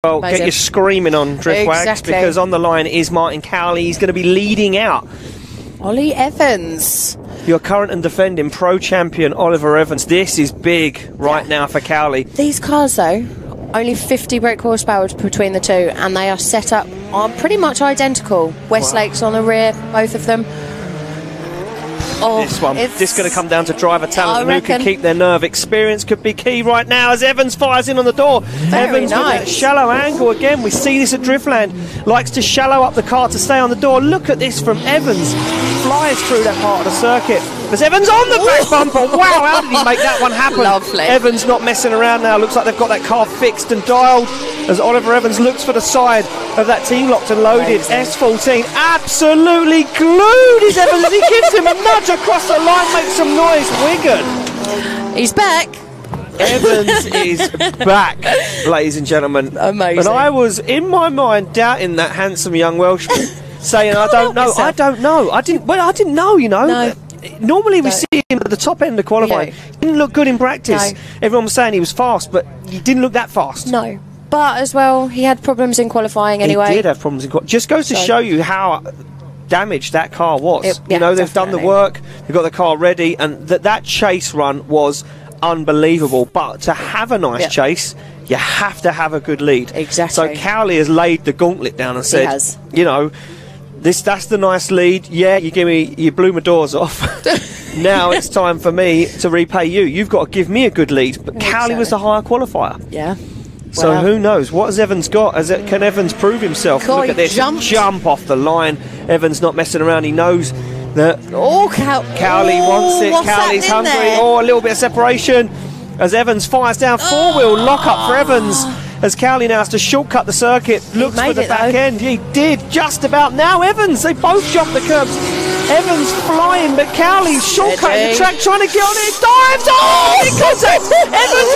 Well, get your screaming on, Driftwags, because on the line is Martin Cowley. He's going to be leading out. Ollie Evans. Your current and defending pro champion, Oliver Evans. This is big right now for Cowley. These cars, though, only 50 brake horsepower between the two, and they are set up on pretty much identical. Westlake's on the rear, both of them. Oh, this going to come down to driver talent and who can keep their nerve. Experience could be key right now as Evans fires in on the door. Evans with that shallow angle again. We see this at Driftland. Likes to shallow up the car to stay on the door. Look at this from Evans. Flies through that part of the circuit. There's Evans on the back bumper. Wow, how did he make that one happen? Lovely. Evans not messing around now. Looks like they've got that car fixed and dialed as Oliver Evans looks for the side of that team locked and loaded S14. Absolutely glued is Evans as he gives him a nudge across the line. Makes some noise. Wigan. He's back. Evans is back, ladies and gentlemen. Amazing. And I was, in my mind, doubting that handsome young Welshman, saying, I don't know. I didn't know, you know. No. Normally we see him at the top end of qualifying. He didn't look good in practice. No. Everyone was saying he was fast, but he didn't look that fast. No. But as well, he had problems in qualifying anyway. He did have problems in qualifying. Just goes to show you how damaged that car was. You know, they've done the work, they've got the car ready, and that chase run was unbelievable. But to have a nice chase, you have to have a good lead. Exactly. So Cowley has laid the gauntlet down and said, you know, that's the nice lead. Yeah, you blew my doors off. Now it's time for me to repay you. You've got to give me a good lead. But Cowley was the higher qualifier. Yeah. So who knows? What has Evans got? Can Evans prove himself? God, look at this. Jump off the line. Evans not messing around. He knows that Cowley wants it. Cowley's hungry. Oh, a little bit of separation as Evans fires down. Four-wheel lock-up for Evans. As Cowley now has to shortcut the circuit, looks for the back end. He did just about. Now Evans, they both jumped the curbs. Evans flying, but Cowley's shortcutting the track, trying to get on it. Dives! Oh, in contact! Evans!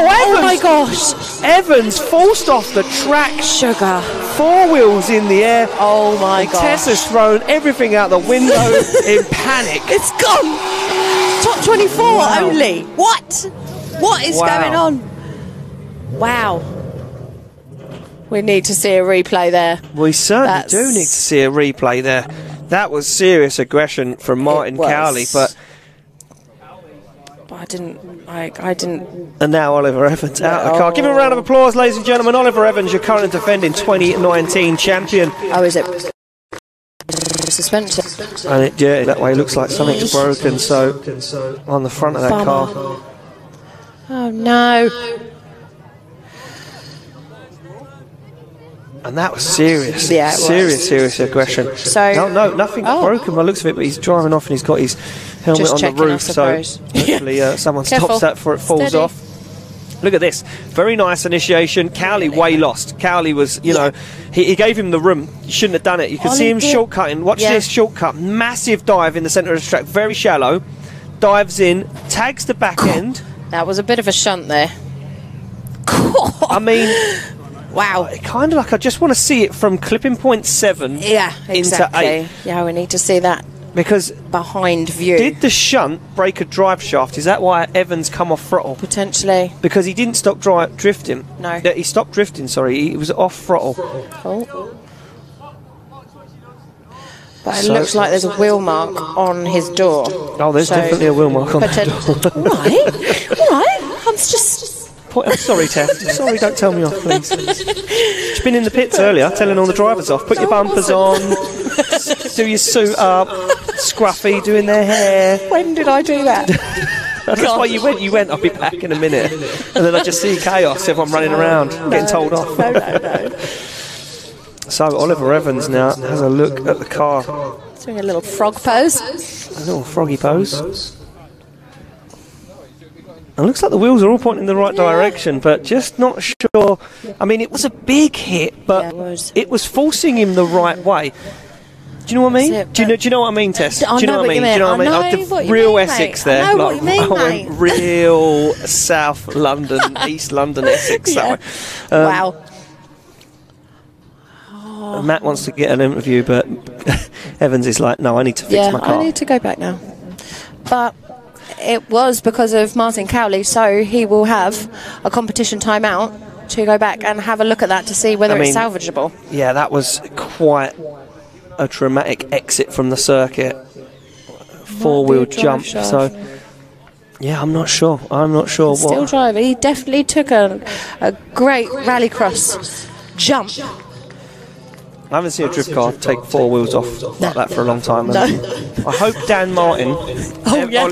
Oh, my gosh! Evans forced off the track. Sugar. Four wheels in the air. Oh my gosh. Tessa's thrown everything out the window in panic. It's gone! Top 24 only. What? What is going on? Wow. We need to see a replay there. We certainly do need to see a replay there. That was serious aggression from Martin Cowley, but I didn't. And now Oliver Evans out of the car. Give him a round of applause, ladies and gentlemen. Oliver Evans, your current defending 2019 champion. Oh, is it suspension? And that way it looks like something's broken. So on the front of that car. Oh no. And that was serious. Yeah, serious aggression. So no, nothing broken by the looks of it, but he's driving off and he's got his helmet on the roof. So hopefully someone stops that before it falls off. Look at this. Very nice initiation. Cowley way lost. Cowley was, you know, he gave him the room. He shouldn't have done it. You can see him shortcutting. Watch this shortcut. Massive dive in the centre of the track. Very shallow. Dives in. Tags the back end. That was a bit of a shunt there. I mean... Wow. Kind of like I just want to see it from clipping point 7 into 8. Yeah, we need to see that. Because behind view. Did the shunt break a drive shaft? Is that why Evans come off throttle? Potentially. Because he didn't stop drifting. No. He stopped drifting, sorry. He was off throttle. But it looks like there's a wheel mark on his door. Oh, there's definitely a wheel mark on the door. All right. I'm just... I'm sorry, Tess. Sorry, don't tell me off, please. She's been in the pits earlier, telling all the drivers off. Put your bumpers on, do your suit up, scruffy, doing their hair. When did I do that? That's why you went, I'll be back in a minute. And then I just see chaos, everyone running around, getting told off. No. So Oliver Evans now has a look at the car. Doing a little frog pose. A little froggy pose. It looks like the wheels are all pointing in the right direction, but just not sure. I mean, it was a big hit, but it was forcing him the right way. Do you know what I mean? Do you know what I mean, Tess? Do you know what I mean? Do you know what I mean? The real Essex there. I know what you mean, mate. Real South London, East London Essex. Wow. Matt wants to get an interview, but Evans is like, no, I need to fix my car. I need to go back now. But it was because of Martin Cowley, so he will have a competition timeout to go back and have a look at that to see whether it's salvageable. Yeah, that was quite a dramatic exit from the circuit. Four-wheel jump. Shaft. So, yeah, I'm not sure. Still drive. He definitely took a great rallycross jump. I haven't seen a drift car take four wheels off like that for a long time. No. I hope Dan Martin,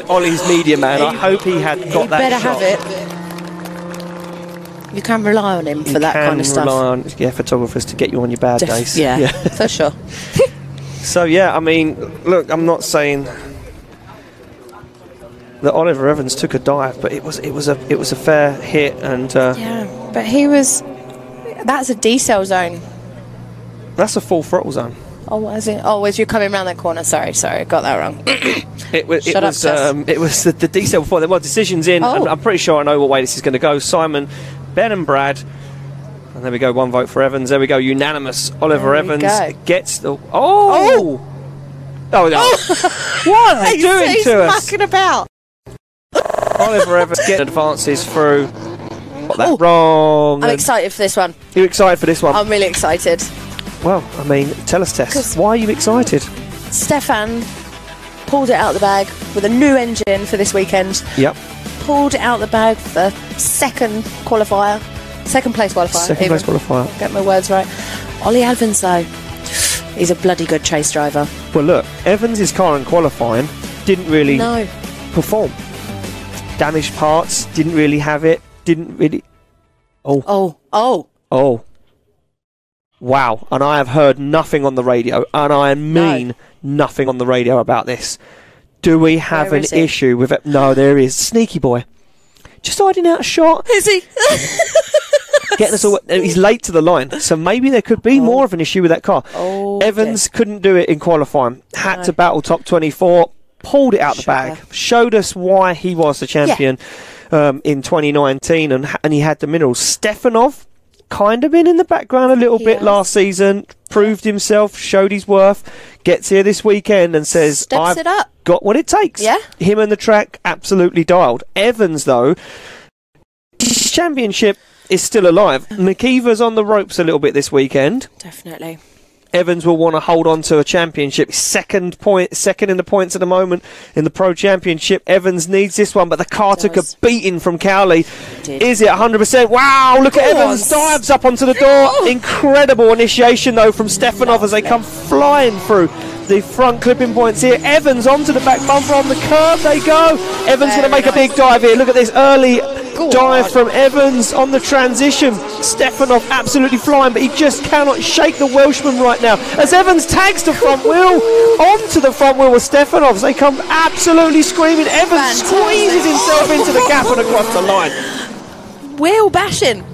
Ollie's media man, I hope he had got that better shot. have it. You can rely on him for that kind of stuff. Rely on photographers to get you on your bad days. Yeah, for sure. So, yeah, I mean, look, I'm not saying that Oliver Evans took a dive, but it was a fair hit, and yeah, but that's a decel zone. That's a full throttle zone. Oh, what is it? Oh, as you're coming around that corner. Sorry, got that wrong. It was the decel before. There were decisions in, and I'm pretty sure I know what way this is going to go. Simon, Ben and Brad. And there we go, one vote for Evans. There we go, unanimous. Oliver Evans gets the... Oh no. What are they doing to us? He's mucking about. Oliver Evans advances through. Got that wrong. I'm excited for this one. You're excited for this one? I'm really excited. Well, I mean, tell us, Tess, why are you excited? Stefan pulled it out of the bag with a new engine for this weekend. Yep. Pulled it out of the bag for the second place qualifier. Second place qualifier. Get my words right. Ollie Evans, though, he's a bloody good chase driver. Well, look, Evans' car in qualifying didn't really perform. Damaged parts, didn't really have it, didn't really... Oh. Wow, and I have heard nothing on the radio, and I mean nothing on the radio about this. Do we have an issue with it? No, there is. Sneaky boy. Just hiding out a shot. Is he? Getting us all. He's late to the line, so maybe there could be more of an issue with that car. Evans couldn't do it in qualifying. Had to battle top 24. Pulled it out the bag. Showed us why he was the champion in 2019, and he had the minerals. Stefanov kind of been in the background a little bit last season. Proved himself. Showed his worth. Gets here this weekend and says, Steps it up. Got what it takes. Yeah. Him and the track absolutely dialed. Evans, though, championship is still alive. McKeever's on the ropes a little bit this weekend. Definitely. Evans will want to hold on to a championship. Second in the points at the moment in the Pro Championship. Evans needs this one, but the car took a beating from Cowley. Is it 100%? Wow, look at Evans. Dives up onto the door. Incredible initiation, though, from Stefanov as they come flying through the front clipping points here. Evans onto the back bumper on the curve. They go. Evans going to make a big dive here. Look at this early dive from Evans on the transition. Stefanov absolutely flying, but he just cannot shake the Welshman right now. As Evans tags the front wheel onto the front wheel with Stefanov, they come absolutely screaming. Evans squeezes himself into the gap and across the line. Wheel bashing.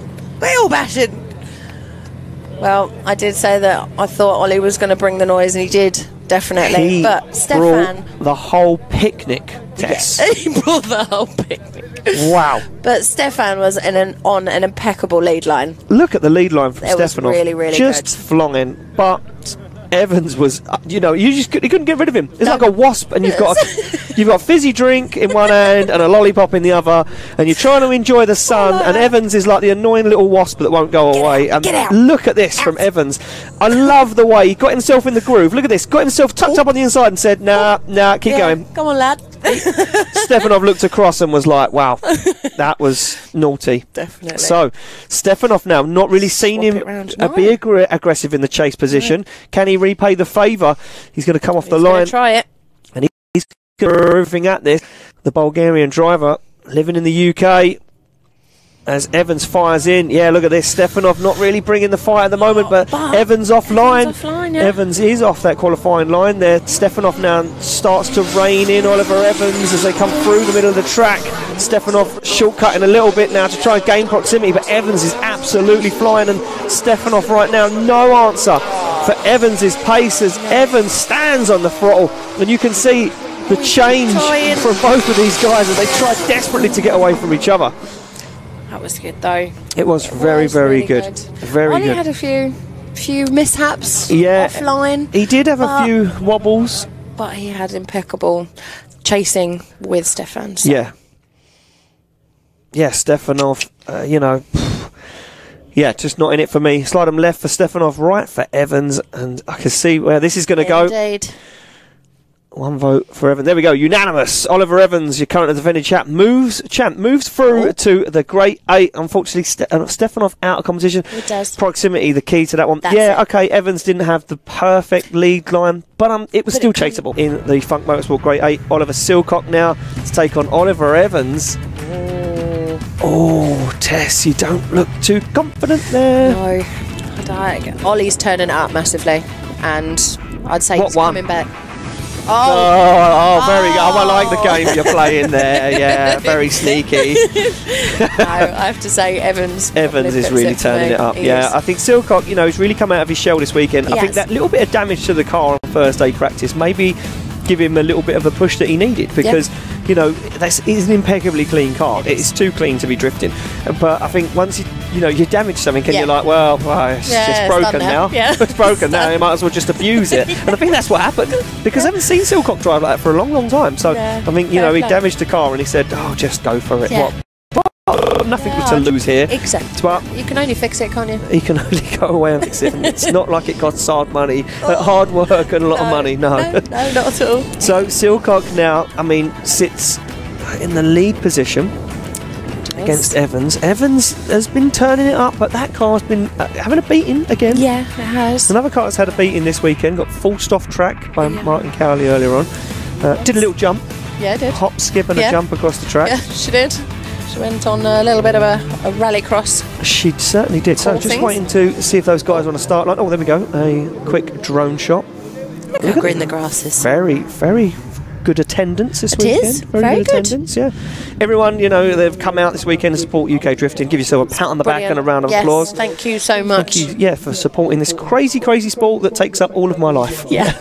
Well, I did say that I thought Ollie was going to bring the noise, and he did, definitely. But Stefan brought the whole picnic, Tess. He brought the whole picnic. Wow. But Stefan was on an impeccable lead line. Look at the lead line from Stefanov. Was really, really just good. flonging. But Evans was, you couldn't get rid of him. It's like a wasp, and you've got a fizzy drink in one hand and a lollipop in the other, and you're trying to enjoy the sun, and Evans is like the annoying little wasp that won't go away. Get out. Look at this from Evans. I love the way he got himself in the groove. Look at this. Got himself tucked up on the inside and said, nah, keep going. Come on, lad. Stefanov looked across and was like, wow, that was naughty. Definitely. So, Stefanov now, not really seen him be aggressive in the chase position. Can he repay the favour? He's going to come off the line. Try it. And he's grooving at this. The Bulgarian driver living in the UK. As Evans fires in. Yeah, look at this. Stefanov not really bringing the fight at the moment, but Evans offline. Evans is off that qualifying line there. Stefanov now starts to rein in Oliver Evans as they come through the middle of the track. Stefanov shortcutting a little bit now to try and gain proximity, but Evans is absolutely flying, and Stefanov right now, no answer for Evans' pace as Evans stands on the throttle, and you can see the change from both of these guys as they try desperately to get away from each other. That was good, though. It was very, very really good. Very Ollie good. had a few mishaps offline. He did have a few wobbles. But he had impeccable chasing with Stefan. So. Yeah, Stefanov, Yeah, just not in it for me. Slide them left for Stefanov, right for Evans, and I can see where this is going to go. Indeed. One vote for Evans. There we go, unanimous. Oliver Evans, your current defending champ, moves through to the Great 8. Unfortunately, Stefanov out of competition. It does. Proximity, the key to that one. That's it. Okay, Evans didn't have the perfect lead line, but it was still chaseable. In the Funk Motorsport Great 8, Oliver Silcock now to take on Oliver Evans. Oh, Tess, you don't look too confident there. No, I don't. Ollie's turning it up massively, and I'd say he's coming back. Very good. I like the game you're playing there. Yeah, very sneaky. No, I have to say Evans is really turning it up. Yeah, I think Silcock, he's really come out of his shell this weekend. I think that little bit of damage to the car on first day practice maybe give him a little bit of a push that he needed, because this is an impeccably clean car. It's too clean to be drifting. But I think once you damage something and you're like, well, it's just broken now. Yeah. It's broken now. You might as well just abuse it. And I think that's what happened, because I haven't seen Silcock drive like that for a long, long time. So I think he damaged the car and he said, just go for it. Yeah. Nothing to lose here. Exactly. But you can only fix it, can't you? He can only go away and fix it. It's not like it costs hard money, hard work and a lot of money. No, not at all. So Silcock now, sits in the lead position against Evans. Evans has been turning it up, but that car's been having a beating again. Yeah, it has. Another car that's had a beating this weekend, got forced off track by Martin Cowley earlier on. Did a little jump. Yeah, did. Hop, skip and a jump across the track. Yeah, she did. She went on a little bit of a rally cross. She certainly did. So just waiting to see if those guys want to start line. Oh, there we go. A quick drone shot. Look how green the grass is. Very, very good attendance this weekend. Is. Very good attendance, yeah. Everyone, they've come out this weekend to support UK drifting. Give yourself a pat on the back and a round of applause. Thank you so much. Thank you, for supporting this crazy, crazy sport that takes up all of my life. Yeah,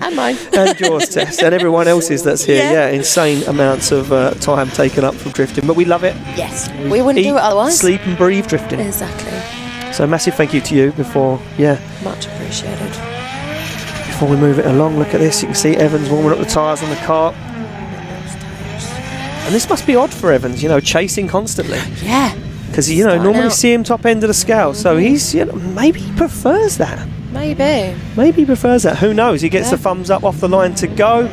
and mine. And yours, Tess, and everyone else's that's here. Yeah, insane amounts of time taken up from drifting, but we love it. Yes, we wouldn't do it otherwise. Sleep and breathe drifting. Exactly. So massive thank you to you Much appreciated. Before we move it along, look at this. You can see Evans warming up the tyres on the car. And this must be odd for Evans, chasing constantly. Yeah. Because, normally see him top end of the scale. So he's, maybe he prefers that. Maybe he prefers that. Who knows? He gets the thumbs up off the line to go.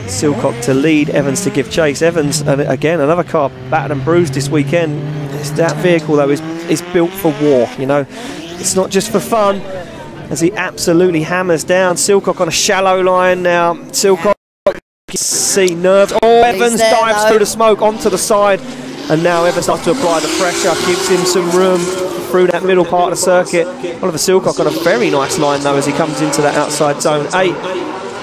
Silcock to lead, Evans to give chase. Evans, and again, another car battered and bruised this weekend. That vehicle, though, is built for war, It's not just for fun, as he absolutely hammers down. Silcock on a shallow line now. Silcock, see nerves. Evans dives through the smoke onto the side, and now Evans starts to apply the pressure, gives him some room through that middle part of the circuit. Oliver Silcock on a very nice line though as he comes into that outside zone 8.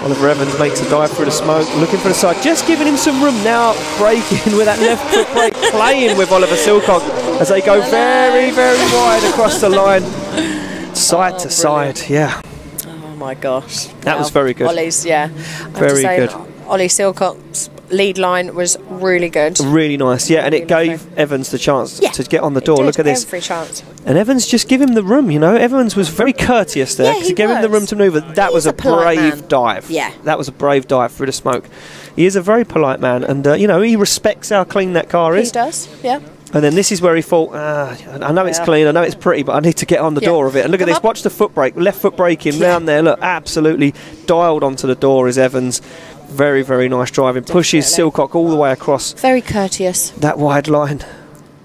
Oliver Evans makes a dive through the smoke, looking for the side, just giving him some room now, braking with that left foot brake, playing with Oliver Silcock as they go very, very wide across the line, side to side. Yeah. Oh my gosh. That was very good. Ollie's, very good. Ollie Silcock's lead line was really good. Really nice, and it gave Evans the chance to get on the door. Look at this. Every chance. And Evans just give him the room, Evans was very courteous there because he gave him the room to manoeuvre. That was a brave dive. Yeah. That was a brave dive through the smoke. He is a very polite man, and, he respects how clean that car is. He does, yeah. And then this is where he thought, I know it's clean, I know it's pretty, but I need to get on the door of it. And look at this, watch the foot brake, left foot braking round there. Look, absolutely dialed onto the door is Evans. Very, very nice driving. Definitely. Pushes Silcock all the way across. Very courteous. That wide line.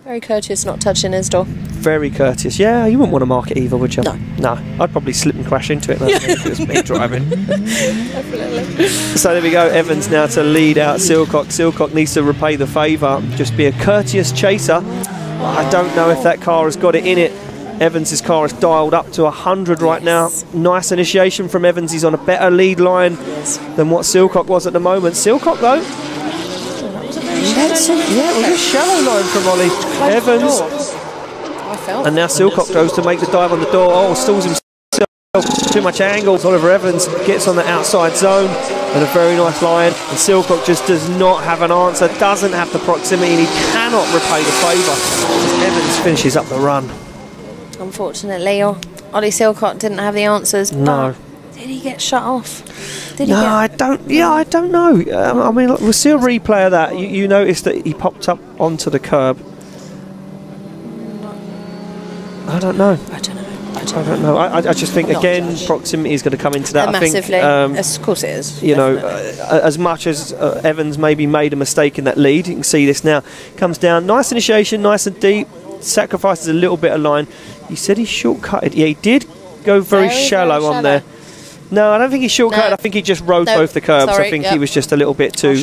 Very courteous, not touching his door. Very courteous. Yeah, you wouldn't want to mark it either, would you? No. I'd probably slip and crash into it if it was me driving. Definitely. So there we go. Evans now to lead out Silcock. Silcock needs to repay the favour. Just be a courteous chaser. I don't know if that car has got it in it. Evans' car is dialed up to 100 right now. Nice initiation from Evans. He's on a better lead line than what Silcock was at the moment. Silcock, though, it was a shallow line from Ollie. Evans. And now Silcock goes to make the dive on the door. Stalls himself. Too much angle. Oliver Evans gets on the outside zone. And a very nice line. And Silcock just does not have an answer. Doesn't have the proximity. And he cannot repay the favour. Evans finishes up the run. Unfortunately, Ollie Silcock didn't have the answers. No. But did he get shut off? I don't know. We'll see a replay of that. You noticed that he popped up onto the curb. I don't know. I don't know. I don't know. I just think, again, proximity is going to come into that. Massively. I think, Of course it is. You know, as much as Evans maybe made a mistake in that lead, you can see this now. Comes down, nice initiation, nice and deep, sacrifices a little bit of line. He said he shortcut. Yeah, he did go very shallow on there. No, I don't think he shortcut. I think he just rode both the curbs. I think he was just a little bit too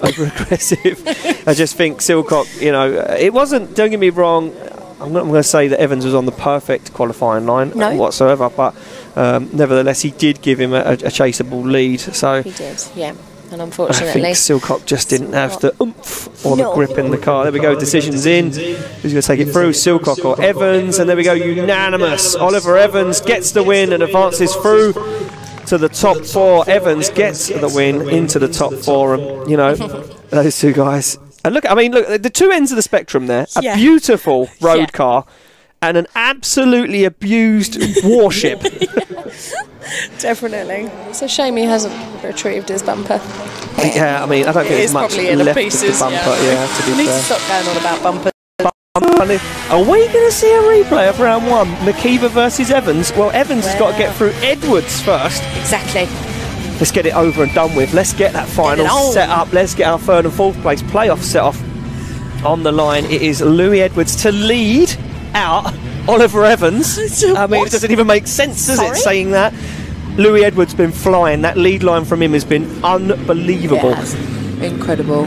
over aggressive. I just think Silcock, you know, it wasn't, don't get me wrong, I'm not going to say that Evans was on the perfect qualifying line whatsoever, but nevertheless he did give him a chaseable lead. So he did, yeah. And unfortunately, I think Silcock just didn't have the oomph or the grip in the car. There we go, decisions in. Who's going to take it through, Silcock or Evans? And there we go, unanimous. Oliver Evans gets the win and advances through to the top 4. Evans gets the win into the top 4. And, you know, those two guys. And look, I mean, look, the two ends of the spectrum there. A beautiful road car and an absolutely abused warship. Definitely. It's a shame he hasn't retrieved his bumper. Yeah, I mean, I don't think there's much left of the bumper. Yeah, to be fair. Need to stop going on about bumpers. Are we going to see a replay of round 1? McKeever versus Evans? Well, Evans has got to get through Edwards first. Exactly. Let's get it over and done with. Let's get that final set up. Let's get our 3rd and 4th place playoff set off on the line. It is Louis Edwards to lead out Oliver Evans. I mean, it doesn't even make sense, does it, saying that? Louis Edwards been flying. That lead line from him has been unbelievable. Incredible.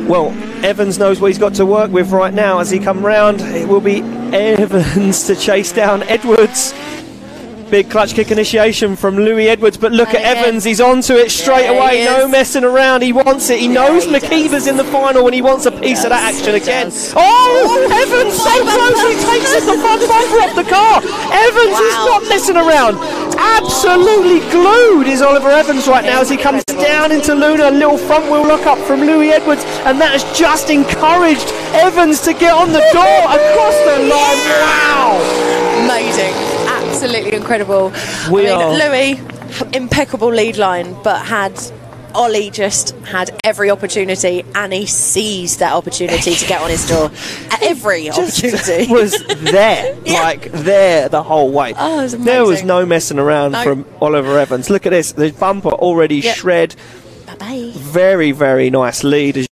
Well, Evans knows what he's got to work with right now as he come round. It will be Evans to chase down Edwards. Big clutch kick initiation from Louis Edwards, but look at Evans, he's onto it straight away, no messing around, he wants it, he knows McKeever's in the final and he wants a piece of that action again. Oh, Evans so close, he takes the front bumper off the car. Evans is not messing around. Absolutely glued is Oliver Evans right now as he comes down into Luna, a little front wheel lock up from Louis Edwards, and that has just encouraged Evans to get on the door across the line. Wow! Amazing. Absolutely incredible. Louis, impeccable lead line, but Ollie just had every opportunity and he seized that opportunity to get on his door. Every opportunity. Was there, like there the whole way. Oh, it was amazing. There was no messing around from Oliver Evans. Look at this, the bumper already shred. Bye-bye. Very, very nice lead as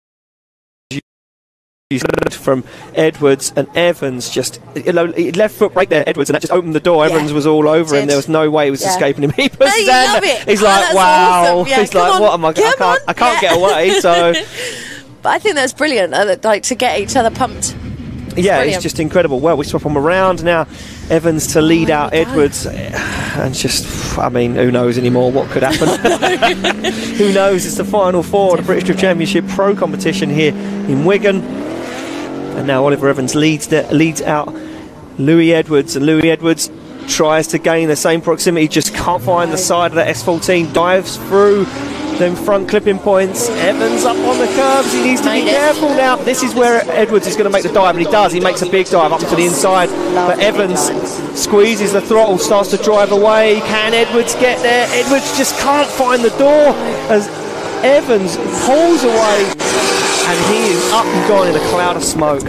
from Edwards, and Evans just, you know, left foot brake there, Edwards, and that just opened the door. Evans was all over him. There was no way he was escaping him. He was down there. He's like, wow. Awesome. He's like, what am I? I can't get away. So, but I think that's brilliant. Like to get each other pumped. It's just incredible. Well, we swap them around now. Evans to lead out Edwards, and just, I mean, who knows anymore what could happen? Who knows? It's the final 4 of the British Drift Championship Pro competition here in Wigan. And now Oliver Evans leads out Louis Edwards, and Louis Edwards tries to gain the same proximity, just can't find the side of that S14, dives through them front clipping points. Evans up on the curbs, he needs to be careful now. This is where Edwards is going to make the dive, and he does. He makes a big dive up to the inside, but Evans squeezes the throttle, starts to drive away. Can Edwards get there? Edwards just can't find the door as Evans pulls away. And he is up and gone in a cloud of smoke.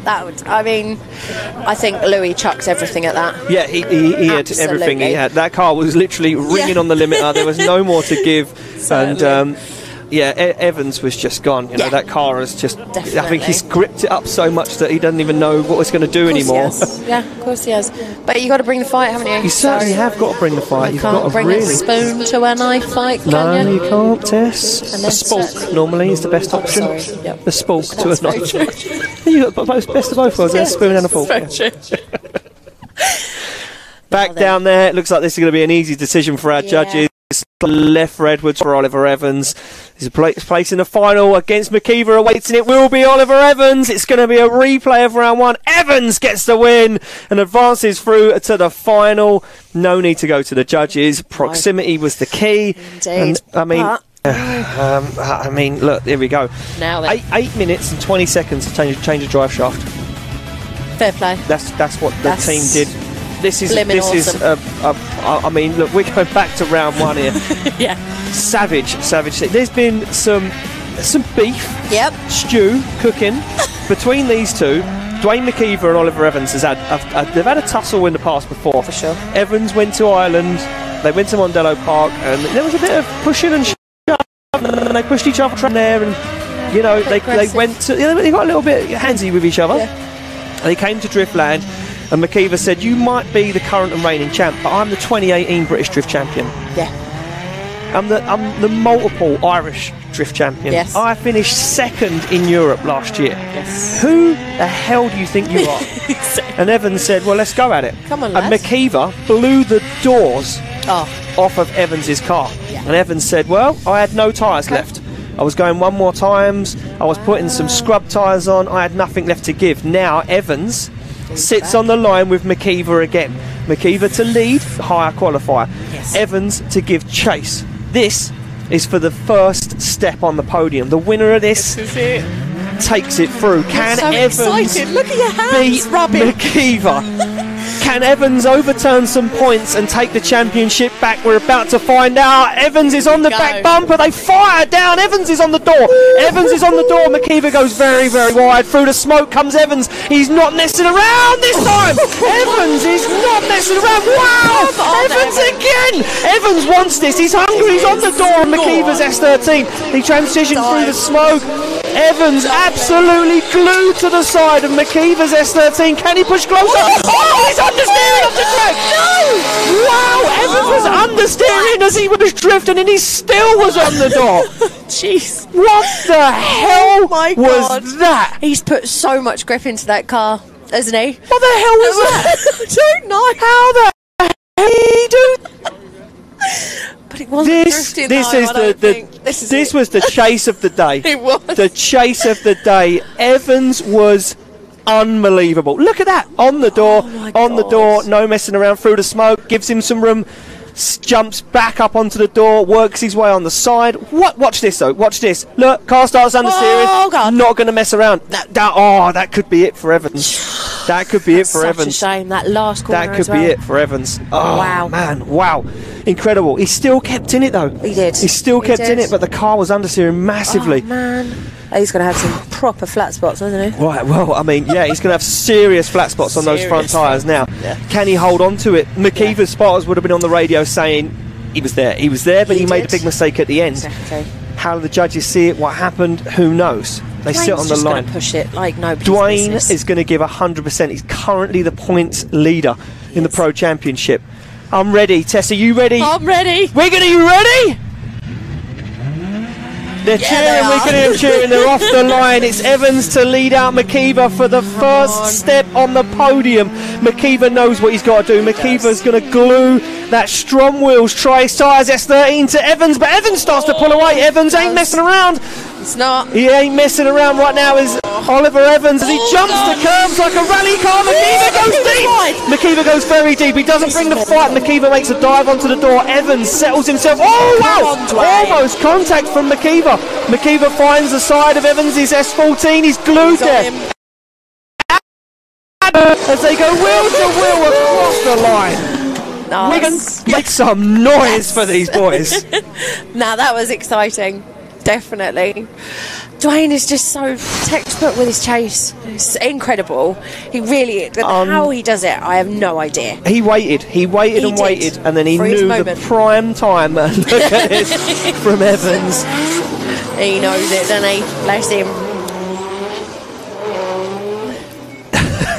I think Louis chucks everything at that. Yeah, he had everything he had. That car was literally ringing on the limiter. There was no more to give. And Evans was just gone. You know, that car is just. Definitely. I think he's gripped it up so much that he doesn't even know what it's going to do anymore. Yeah, of course he has. But you got to bring the fight, haven't you? You certainly have got to bring the fight. You've got to bring a spoon to a knife fight. No, you can't, Tess. A spork normally is the best option. Yep. The spork to a knife. You got best of both worlds. A spoon and a fork. Back down there. It looks like this is going to be an easy decision for our judges. Left for Edwards for Oliver Evans. He's place in the final against McKeever awaits, and it will be Oliver Evans. It's going to be a replay of round 1. Evans gets the win and advances through to the final. No need to go to the judges. Proximity was the key. Indeed. And, I mean, look, here we go. Now then. 8 minutes and 20 seconds to change a drive shaft. Fair play. That's what the team did. This is awesome. I mean, look, we're going back to round 1 here. Savage. There's been some beef, stew cooking between these two. Dwayne McKeever and Oliver Evans they've had a tussle in the past before. For sure. Evans went to Ireland, they went to Mondello Park, and there was a bit of pushing and shoving, and they pushed each other from there, and you know they went to they got a little bit handsy with each other. Yeah. They came to Driftland, and McKeever said, "You might be the current and reigning champ, but I'm the 2018 British Drift champion. Yeah, I'm the multiple Irish Drift champion. Yes. I finished second in Europe last year. Yes. Who the hell do you think you are?" And Evans said, "Well, let's go at it." Come on, and lads. McKeever blew the doors off of Evans's car. Yeah. And Evans said, "Well, I had no tyres left. I was going one more times. I was putting some scrub tyres on. I had nothing left to give." Now Evans sits on the line with McKeever again. McKeever to lead, higher qualifier. Yes. Evans to give chase. This is for the first step on the podium. The winner of this takes it through. Can so Evans excited. Look at your hands beat rubbing. McKeever? Can Evans overturn some points and take the championship back? We're about to find out. Evans is on the back bumper. They fire down. Evans is on the door. Evans is on the door. McKeever goes very, very wide. Through the smoke comes Evans. He's not messing around this time. Evans is not messing around. Wow! Evans again. Evans wants this. He's hungry. He's on the door. And McKeever's S13. He transitions through the smoke. Evans absolutely glued to the side of McKeever's S13. Can he push closer? Oh, he's understeering off the track! No! Wow, Evans was understeering as he was drifting, and he still was on the door. Jeez. What the hell was that? He's put so much grip into that car, hasn't he? What the hell was that? I don't know. How the hell did he do that? But it wasn't drifting, This was the chase of the day. It was. The chase of the day. Evans was unbelievable. Look at that. On the door. On the door. No messing around. Through the smoke. Gives him some room. Jumps back up onto the door. Works his way on the side. Watch this though. Watch this. Look. Car starts understeering. Oh, God. Not going to mess around. That could be it for Evans. That could be it for Evans. Such a shame. That last corner. That could be it for Evans. Oh, wow. Man. Wow. Incredible. He still kept in it though. He did. He still kept in it, but the car was understeering massively. Oh, man. He's going to have some proper flat spots, isn't he? Right, well, I mean, yeah, he's going to have serious flat spots on those front tyres now. Yeah. Can he hold on to it? McKeever's spotters would have been on the radio saying he was there, but he made a big mistake at the end. Exactly. How do the judges see it? What happened? Who knows? They sit on the line. Just push it like nobody's Dwayne business. is going to give 100%. He's currently the points leader in the Pro Championship. I'm ready. Tess, are you ready? I'm ready. Wigan, are you ready? They're cheering, we're going to hear them cheering, they're off the line. It's Evans to lead out McKeever for the first step on the podium. McKeever knows what he's got to do. McKeever's going to glue that Strom Wheels Trice tyres S13 to Evans, but Evans starts to pull away. Evans ain't messing around. It's not. He ain't messing around right now. Is Oliver Evans as he jumps the curbs like a rally car. McKeever goes deep. McKeever goes very deep. He doesn't bring the fight. McKeever makes a dive onto the door. Evans settles himself. Oh wow! Almost contact from McKeever. McKeever finds the side of Evans. His S14. He's glued there. As they go wheel to wheel across the line. Nice. Wigan, make some noise for these boys. Now that was exciting. Definitely. Dwayne is just so textbook with his chase. It's incredible. He really, how he does it, I have no idea. He waited and waited, and then he knew the prime time. Look at this from Evans. He knows it, doesn't he? Bless him.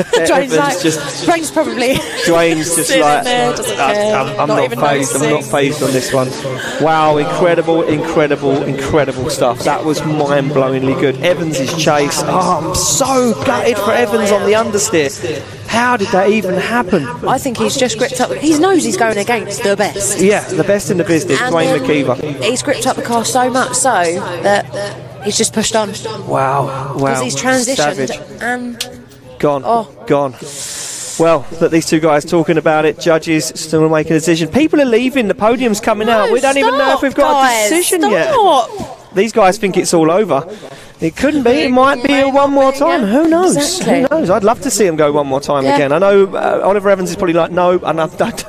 Dwayne's probably. Dwayne's just like, I'm not phased. I'm not phased on this one. Wow, incredible stuff. That was mind-blowingly good. Evans' chase. Oh, I'm so gutted for Evans on the understeer. How did that even happen? I think he's just gripped up. He knows he's going against the best. Yeah, the best in the business, Dwayne McKeever. He's gripped up the car so much so that he's just pushed on. Wow. Because he's transitioned Savage. and gone. Well, that these two guys talking about it, judges still making a decision. People are leaving, the podium's coming out. We don't even know if we've got a decision yet. These guys think it's all over. It couldn't be. It might be a one more time. Who knows? Exactly. Who knows? I'd love to see him go one more time again. I know Oliver Evans is probably like, no, and I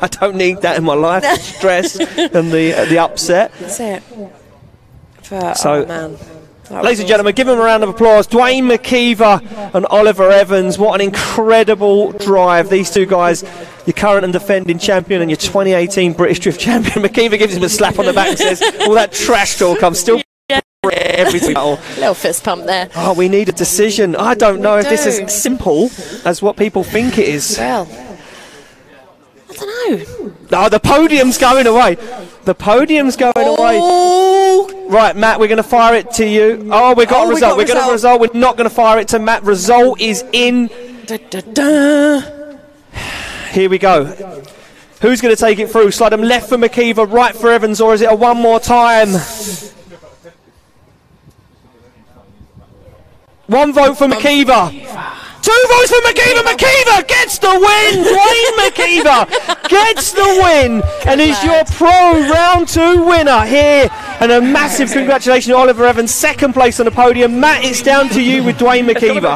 don't need that in my life. The stress and the upset. That's it. But, so, man. Ladies and gentlemen, give him a round of applause. Dwayne McKeever and Oliver Evans. What an incredible drive. These two guys, your current and defending champion and your 2018 British Drift champion. McKeever gives him a slap on the back and says, all that trash talk, I'm still everything. Little fist pump there. Oh, we need a decision. I don't know if this is as simple as what people think it is. Well, I don't know. Oh, the podium's going away. The podium's going away. Right, Matt, we're going to fire it to you. Oh, we got a result. We're got a result. We're not going to fire it to Matt. Result is in. Here we go. Who's going to take it through? Slide them left for McKeever, right for Evans, or is it a one more time? One vote for McKeever. Two votes for McKeever. McKeever gets the win. Dwayne McKeever gets the win and is your pro round 2 winner here. And a massive congratulations to Oliver Evans, second place on the podium. Matt, it's down to you with Dwayne McKeever.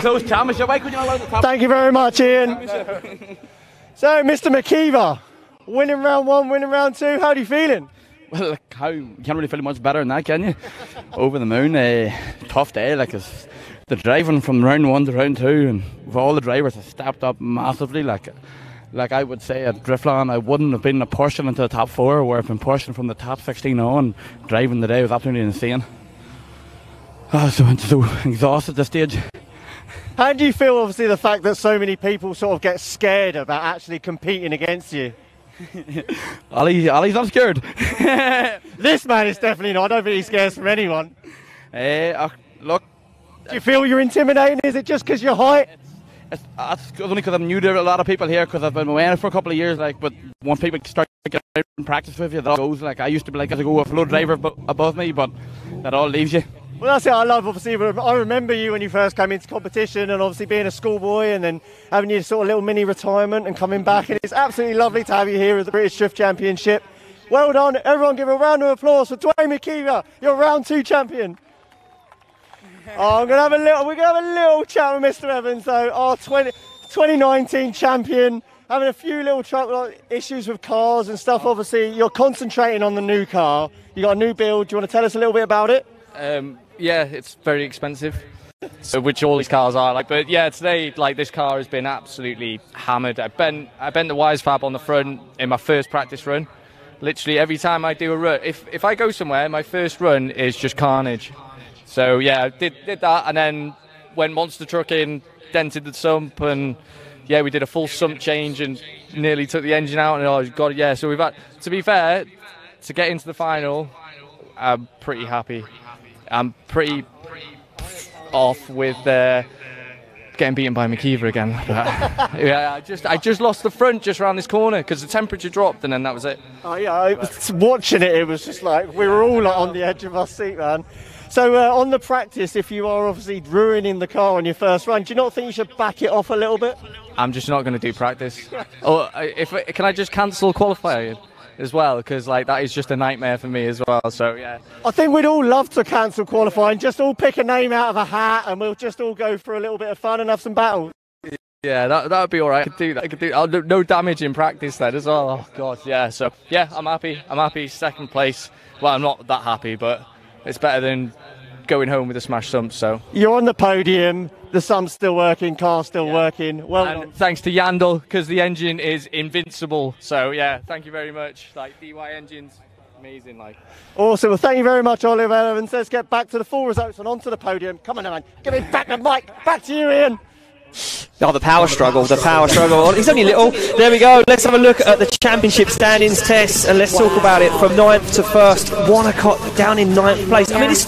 Thank you very much, Ian. So, Mr. McKeever, winning round 1, winning round 2. How are you feeling? Well, you can't really feel much better than that, can you? Over the moon, tough day. The driving from round 1 to round 2, and with all the drivers have stepped up massively. Like I would say at Driftland, I wouldn't have been pushing into the top 4, where I've been pushing from the top 16 on. Driving today was absolutely insane. Oh, so exhausted at this stage. How do you feel, obviously, the fact that so many people sort of get scared about actually competing against you? Ollie's not scared. This man is definitely not. I don't think he scares from anyone. Look. Do you feel you're intimidating? Is it just because you're height? It's only because I'm new to a lot of people here, because I've been away for a couple of years. But once people start to get out and practice with you, that all goes. I used to be as I go a flow driver above me, but that all leaves you. Well, that's it. I love, obviously, I remember you when you first came into competition, and obviously being a schoolboy and then having your sort of little mini retirement and coming back. And it's absolutely lovely to have you here at the British Drift Championship. Well done. Everyone give a round of applause for Dwayne McKeever, your round 2 champion. Oh, we're gonna have a little chat with Mr. Evans, though, our 2019 champion, having a few little issues with cars and stuff. Obviously, you're concentrating on the new car. You got a new build. Do you want to tell us a little bit about it? Yeah, it's very expensive, so which all these cars are like. But yeah, today this car has been absolutely hammered. I bent the wise fab on the front in my first practice run. Literally every time I do a run, if I go somewhere, my first run is just carnage. So yeah, I did that, and then went monster trucking, dented the sump, and yeah, we did a full sump change and nearly took the engine out. And oh god, yeah. So we've had, to be fair, to get into the final, I'm pretty happy. I'm pretty off with getting beaten by McKeever again. Yeah, I just lost the front just around this corner because the temperature dropped, and then that was it. Oh yeah, I was watching it. It was just like we were all on the edge of our seat, man. So on the practice, if you are obviously ruining the car on your first run, do you not think you should back it off a little bit? I'm just not going to do practice. Or can I just cancel qualifying as well? Because that is just a nightmare for me as well. So yeah, I think we'd all love to cancel qualifying. Just all pick a name out of a hat, and we'll just all go for a little bit of fun and have some battles. Yeah, that would be all right. I could do that. I'll do no damage in practice then as well. Oh god, yeah. So yeah, I'm happy. Second place. Well, I'm not that happy, but it's better than going home with a smashed sump. So you're on the podium. The sump's still working. Car's still working. Well done. Thanks to Yandel, because the engine is invincible. So yeah, thank you very much. DY engines, amazing. Awesome. Well, thank you very much, Oliver Evans. Let's get back to the full results and onto the podium. Come on, man. Give me back the mic. Back to you, Ian. Oh, the power struggle. He's only little. There we go. Let's have a look at the championship standings test, and let's talk about it from 9th to 1st. Wonnacott down in 9th place. I mean, it's